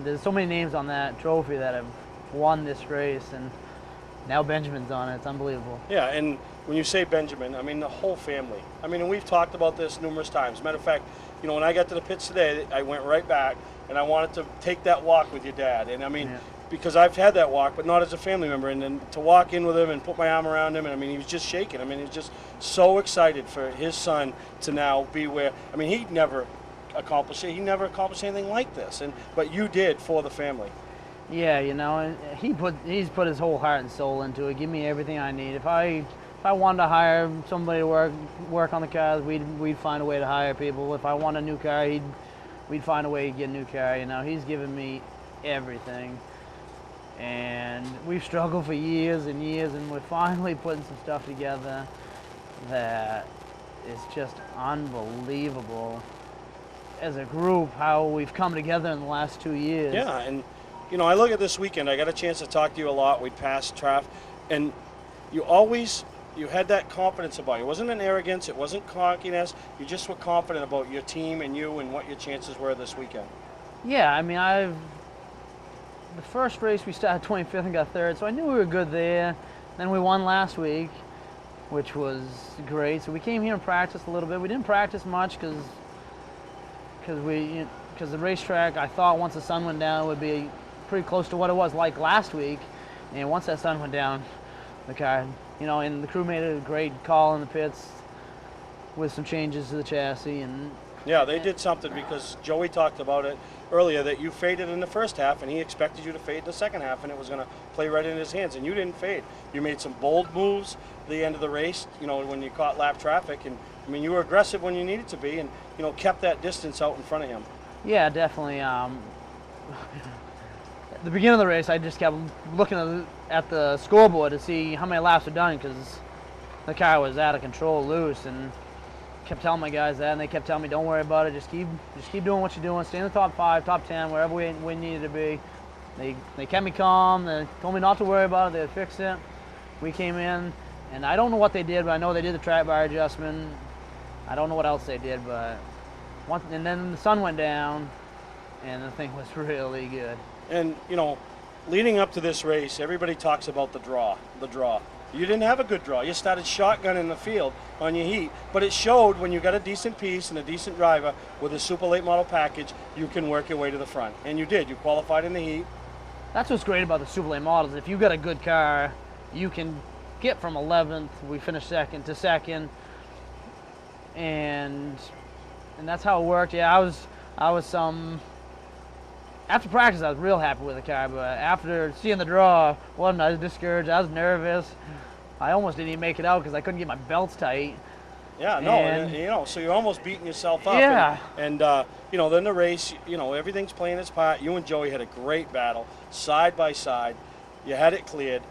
There's so many names on that trophy that have won this race, and now Benjamin's on it. It's unbelievable. Yeah, and when you say Benjamin, I mean the whole family. I mean, and we've talked about this numerous times. Matter of fact, when I got to the pits today, I went right back, and I wanted to take that walk with your dad. And I mean, because I've had that walk, but not as a family member. And then to walk in with him and put my arm around him, and I mean, he was just shaking. I mean, he was just so excited for his son to now be where, I mean, he'd never accomplished it. He never accomplished anything like this, but you did for the family. Yeah, you know, and he's put his whole heart and soul into it. Give me everything I need. If I wanted to hire somebody to work on the cars, we'd find a way to hire people. If I want a new car, we'd find a way to get a new car. You know, he's given me everything, and we've struggled for years and years, and we're finally putting some stuff together that is just unbelievable. As a group, how we've come together in the last 2 years. Yeah, and you know, I look at this weekend. I got a chance to talk to you a lot. We'd passed traffic, and you had that confidence about you. It wasn't an arrogance. It wasn't cockiness. You just were confident about your team and you and what your chances were this weekend. Yeah, I mean, the first race we started 25th and got third, so I knew we were good there. Then we won last week, which was great. So we came here and practiced a little bit. We didn't practice much because the racetrack, I thought once the sun went down, it would be pretty close to what it was like last week. And once that sun went down, the car, you know, and the crew made a great call in the pits with some changes to the chassis. And yeah, they did something, because Joey talked about it earlier, that you faded in the first half and he expected you to fade in the second half, and it was going to play right in his hands, and you didn't fade. You made some bold moves at the end of the race, you know, when you caught lap traffic, and I mean, you were aggressive when you needed to be, and you know, kept that distance out in front of him. Yeah, definitely. At the beginning of the race, I just kept looking at the scoreboard to see how many laps were done, because the car was out of control, loose, and kept telling my guys that, and they kept telling me, don't worry about it, just keep doing what you're doing, stay in the top 5, top 10, wherever we needed to be. They kept me calm, they told me not to worry about it, they'd fix it. We came in, and I don't know what they did, but I know they did the track bar adjustment. I don't know what else they did, but and then the sun went down, and the thing was really good. And you know, leading up to this race, everybody talks about the draw. You didn't have a good draw. You started shotgun in the field on your heat, but it showed when you got a decent piece and a decent driver with a super late model package, you can work your way to the front. And you did. You qualified in the heat. That's what's great about the super late models. If you've got a good car, you can get from 11th, we finished second, to second, and that's how it worked. Yeah, I was after practice, I was real happy with the car, but after seeing the draw, I was discouraged. I was nervous. I almost didn't even make it out because I couldn't get my belts tight. Yeah, no, and you know, so you're almost beating yourself up. Yeah. And you know, then the race, you know, everything's playing its part. You and Joey had a great battle, side by side. You had it cleared.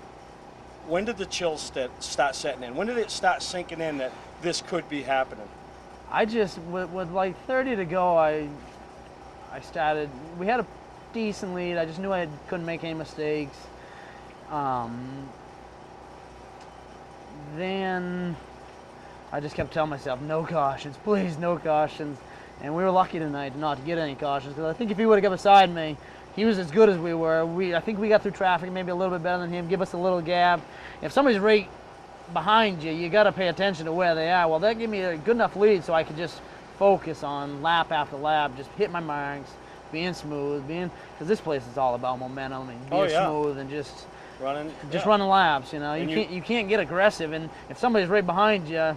When did the chills start setting in? When did it start sinking in that this could be happening? I just, with like 30 to go, I started, we had a decent lead. I just knew I couldn't make any mistakes. Then I just kept telling myself, no cautions, please, no cautions. And we were lucky tonight not to get any cautions, because I think if he would have got beside me, he was as good as we were. I think we got through traffic maybe a little bit better than him, give us a little gap. If somebody's right behind you, you got to pay attention to where they are. Well, that gave me a good enough lead so I could just focus on lap after lap, just hit my marks, being smooth, because this place is all about momentum and being smooth and just running laps. You know, you can't get aggressive, and if somebody's right behind you,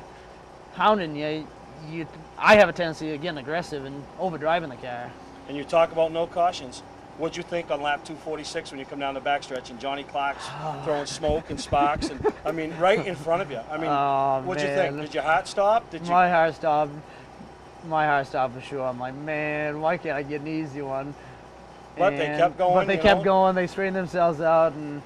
hounding you, I have a tendency of getting aggressive and overdriving the car. And you talk about no cautions. What'd you think on lap 246 when you come down the backstretch and Johnny Clark's throwing smoke and sparks, and I mean right in front of you? I mean, what'd you think? Did your heart stop? My heart stopped. My heart stopped for sure. I'm like, man, why can't I get an easy one? But they kept going. But they kept going. They straightened themselves out, and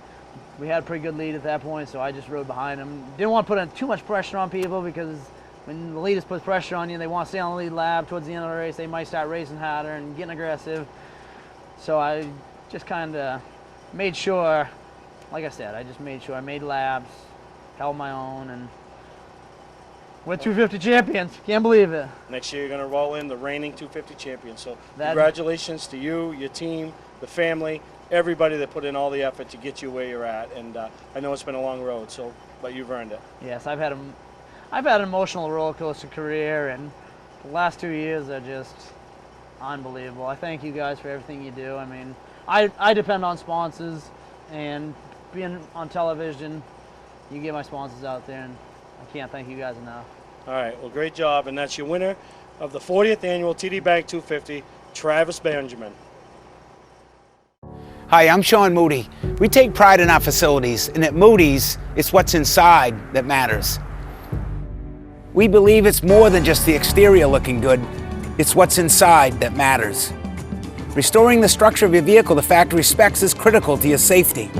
we had a pretty good lead at that point, so I just rode behind them. Didn't want to put too much pressure on people, because when the leaders put pressure on you, they want to stay on the lead lap. Towards the end of the race, they might start racing harder and getting aggressive. So I just kind of made sure, like I said, I just made sure I made laps, held my own, and we're 250 champions. Can't believe it. Next year you're going to roll in the reigning 250 champions. So congratulations to you, your team, the family, everybody that put in all the effort to get you where you're at. And I know it's been a long road, but you've earned it. Yes, I've had an emotional roller coaster career, and the last 2 years are just unbelievable. I thank you guys for everything you do. I mean, I depend on sponsors, and being on television, you get my sponsors out there, and I can't thank you guys enough. All right, well, great job, and that's your winner of the 40th annual TD Bank 250, Travis Benjamin. Hi, I'm Sean Moody. We take pride in our facilities, and at Moody's, it's what's inside that matters. We believe it's more than just the exterior looking good, it's what's inside that matters. Restoring the structure of your vehicle to factory specs is critical to your safety.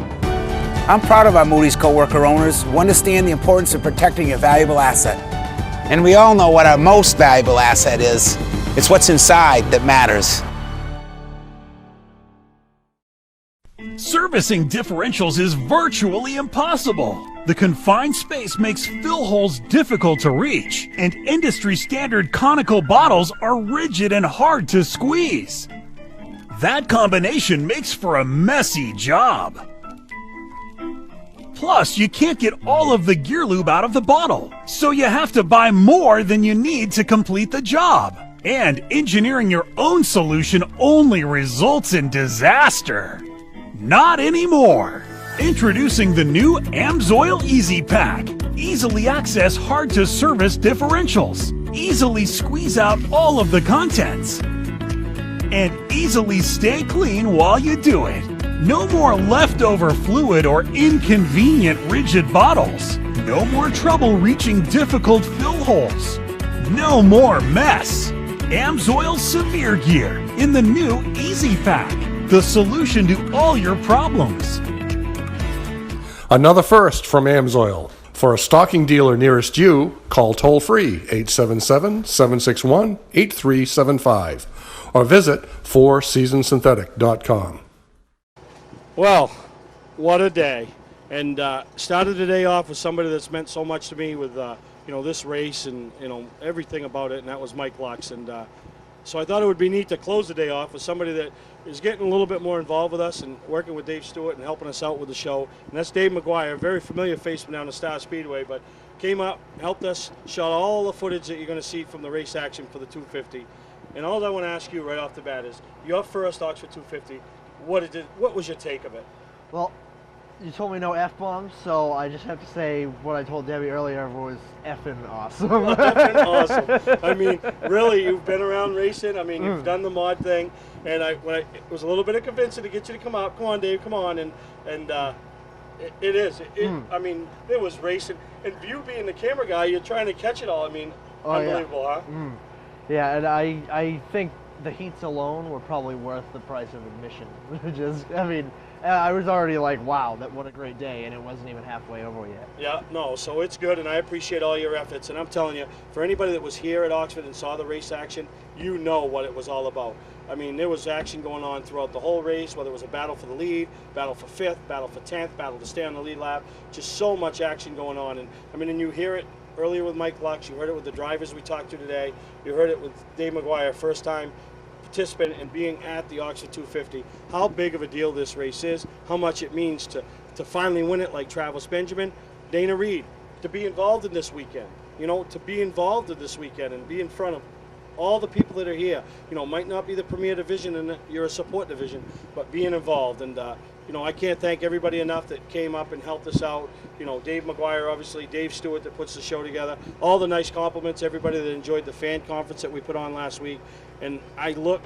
I'm proud of our Moody's co-worker owners who understand the importance of protecting your valuable asset. And we all know what our most valuable asset is. It's what's inside that matters. Servicing differentials is virtually impossible. The confined space makes fill holes difficult to reach, and industry-standard conical bottles are rigid and hard to squeeze. That combination makes for a messy job. Plus, you can't get all of the gear lube out of the bottle, so you have to buy more than you need to complete the job. And engineering your own solution only results in disaster. Not anymore. Introducing the new AMSOIL Easy Pack. Easily access hard-to-service differentials. Easily squeeze out all of the contents. And easily stay clean while you do it. No more leftover fluid or inconvenient rigid bottles. No more trouble reaching difficult fill holes. No more mess. AMSOIL Severe Gear in the new Easy Pack. The solution to all your problems. Another first from AMSOIL. For a stocking dealer nearest you, call toll-free 877-761-8375 or visit fourseasonsynthetic.com. Well, what a day. And started the day off with somebody that's meant so much to me with, this race and, everything about it, and that was Mike Lux. And so I thought it would be neat to close the day off with somebody that is getting a little bit more involved with us and working with Dave Stewart and helping us out with the show. And that's Dave McGuire, a very familiar face from down the Star Speedway, but came up, helped us, shot all the footage that you're going to see from the race action for the 250. And all I want to ask you right off the bat is, your first Oxford 250, what was your take of it? Well, you told me no F-bombs, so I just have to say what I told Debbie earlier was effing awesome. Effing awesome. I mean, really, you've been around racing. I mean, you've done the mod thing, and it was a little bit of convincing to get you to come out. Come on, Dave, come on, and it is. I mean, it was racing, and you being the camera guy, you're trying to catch it all. I mean, unbelievable, yeah. Huh? Yeah, and I think the heats alone were probably worth the price of admission. I was already like, wow, what a great day, and it wasn't even halfway over yet. Yeah, no, so it's good, and I appreciate all your efforts, and I'm telling you, for anybody that was here at Oxford and saw the race action, you know what it was all about. I mean, there was action going on throughout the whole race, whether it was a battle for the lead, battle for 5th, battle for 10th, battle to stay on the lead lap, just so much action going on. And I mean, and you hear it earlier with Mike Lux, you heard it with the drivers we talked to today, you heard it with Dave McGuire, first time participant and being at the Oxford 250, how big of a deal this race is, how much it means to finally win it, like Travis Benjamin, Dana Reed, to be involved in this weekend, to be involved in this weekend and be in front of all the people that are here. Might not be the premier division and you're a support division, but being involved. And I can't thank everybody enough that came up and helped us out. Dave McGuire, obviously, Dave Stewart that puts the show together, all the nice compliments, everybody that enjoyed the fan conference that we put on last week. And I look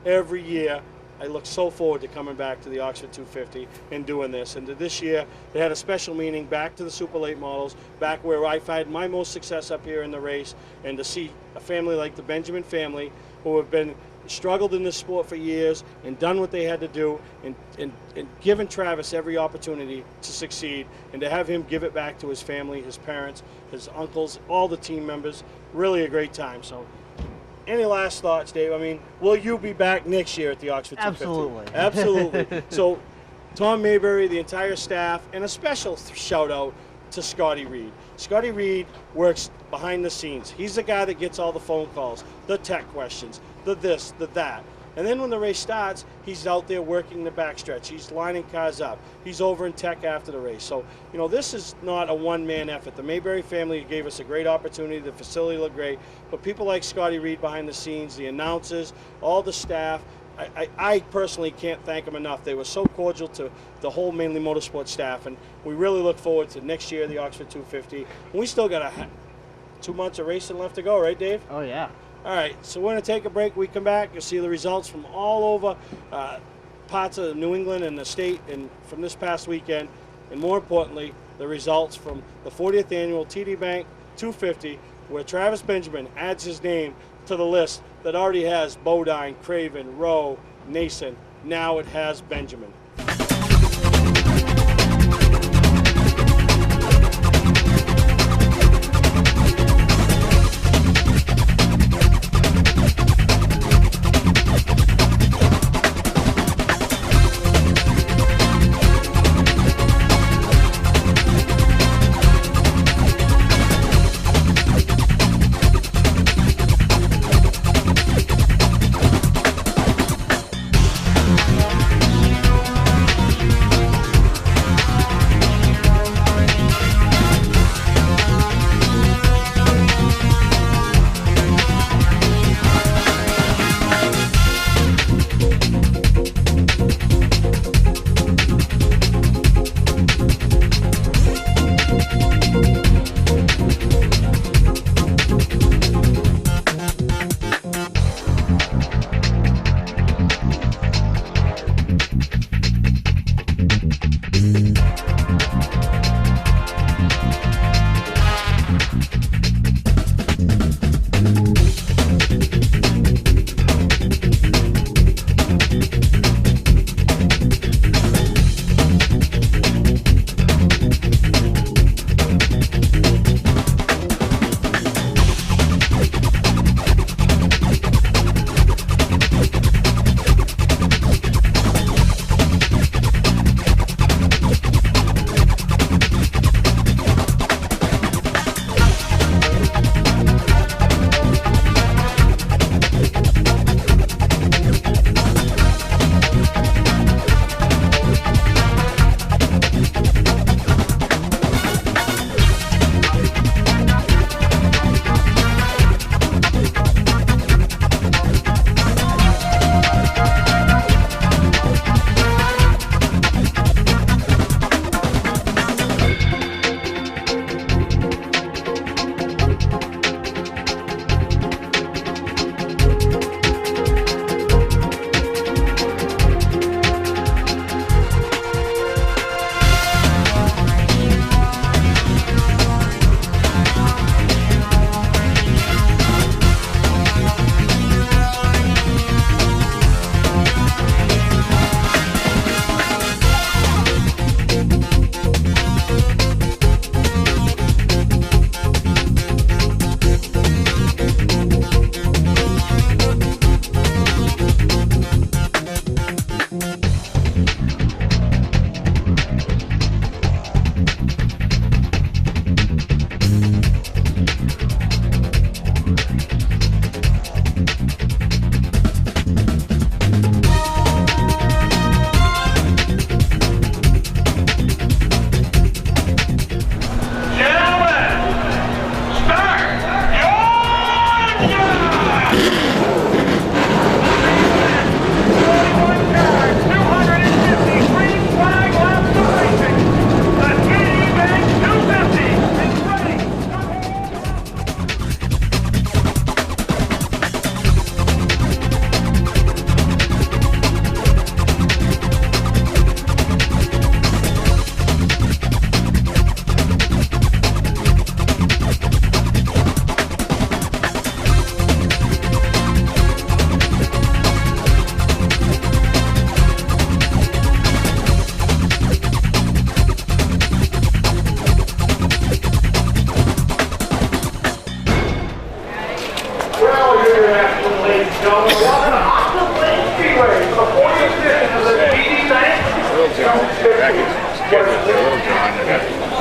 every year I look so forward to coming back to the Oxford 250 and doing this. And this year they had a special meaning back to the super late models, back where I've had my most success up here in the race, and to see a family like the Benjamin family who have been struggled in this sport for years and done what they had to do and given Travis every opportunity to succeed, and to have him give it back to his family, his parents, his uncles, all the team members. Really a great time. So any last thoughts, Dave? I mean, will you be back next year at the Oxford 250? Absolutely. Absolutely. So Tom Mayberry, the entire staff, and a special shout out to Scotty Reed. Scotty Reed works behind the scenes. He's the guy that gets all the phone calls, the tech questions, the this, the that. And then when the race starts, he's out there working the backstretch. He's lining cars up. He's over in tech after the race. So, this is not a one-man effort. The Mayberry family gave us a great opportunity. The facility looked great. But people like Scotty Reed behind the scenes, the announcers, all the staff, I personally can't thank them enough. They were so cordial to the whole Mainly Motorsports staff, and we really look forward to next year, the Oxford 250. We still got 2 months of racing left to go, right, Dave? Oh, yeah. All right, so we're going to take a break. We come back, you'll see the results from all over parts of New England and the state and from this past weekend, and more importantly, the results from the 40th annual TD Bank 250, where Travis Benjamin adds his name to the list that already has Bodine, Craven, Rowe, Nason. Now it has Benjamin.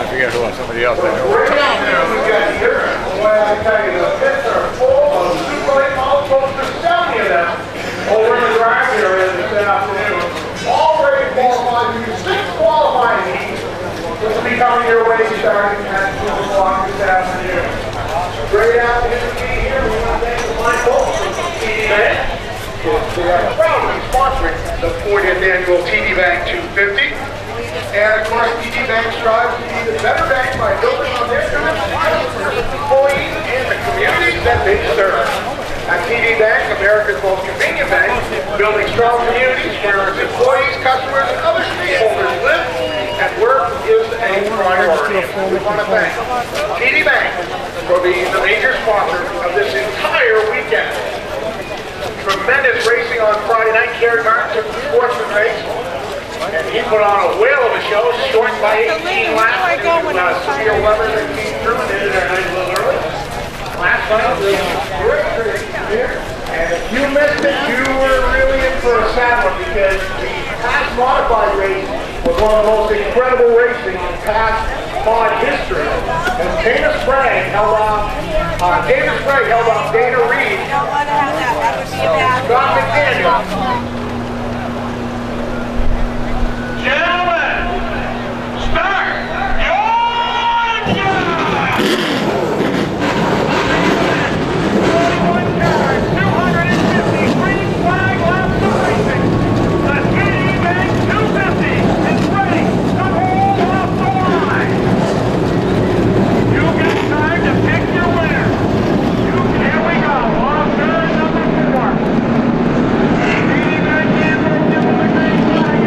I forget who, somebody else. Over in the drive area this afternoon. Already qualified, 6 qualifying heats. This will be coming your way starting at 2 o'clock this afternoon. Great afternoon to be here. We want to thank the fine folks from the TD Bank. They are proudly sponsoring the 40th annual TD Bank 250. And of course, TD Bank strives to be the better bank by building on their commitment to customers, employees, and the communities that they serve. At TD Bank, America's most convenient bank, building strong communities where its employees, customers, and other stakeholders live and work is a priority. We want to thank TD Bank for being the major sponsor of this entire weekend. Tremendous racing on Friday night. Kerry Martin took the sportsman race, and he put on a whale of a show, shortened by 18 laps due to severe weather that came through and ended our night a little early. Last night was great racing here, and if you missed it, you were really in for a sad one, because the past modified race was one of the most incredible racing in past mod history. And Dana Sprague held off Dana Reed. Scott McDaniel. Gentlemen, start your job! 41 cars, 250 green flag laps of racing. The TD Bank 250 is ready to hold off the line. You got time to pick your winner. Here we go, on turn number 4. TD Bank Campbell gives the green flag.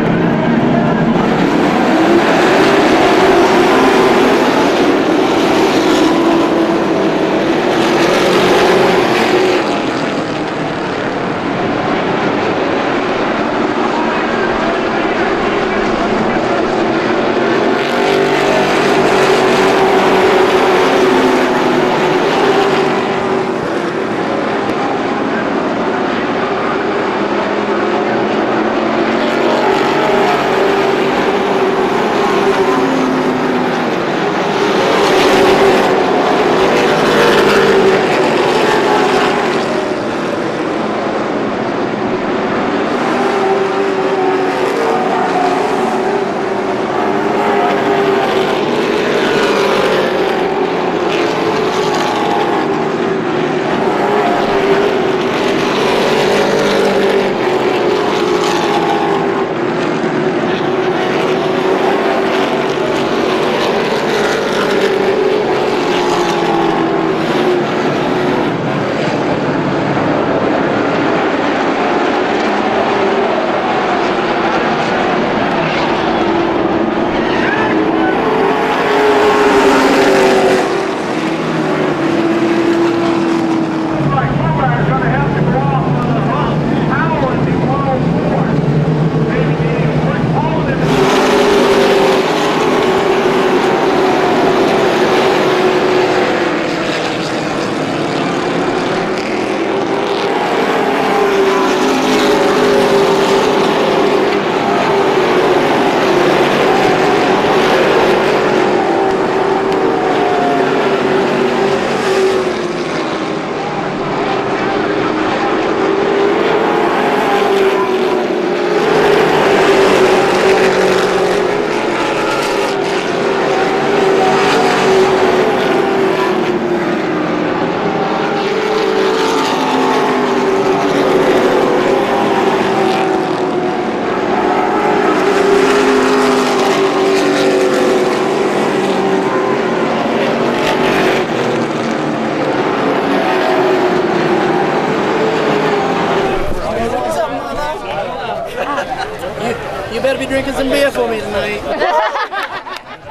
You better be drinking some beer for me tonight.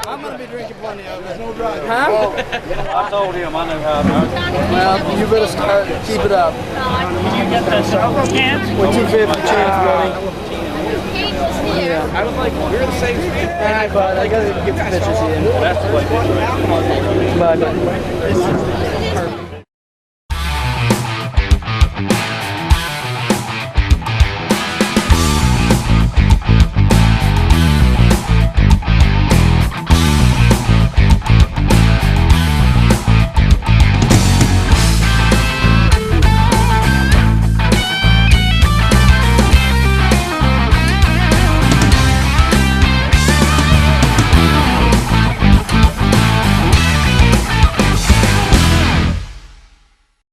I'm going to be drinking plenty of it. There's no driving. Huh? I told him I knew how to do it. Well, you better start. Keep it up. Can you get the Soko cans? We're 250 chance, buddy. Yeah. I was like, we're the same speed. All right, bud. I got to get the pictures in. That's the way. Bye.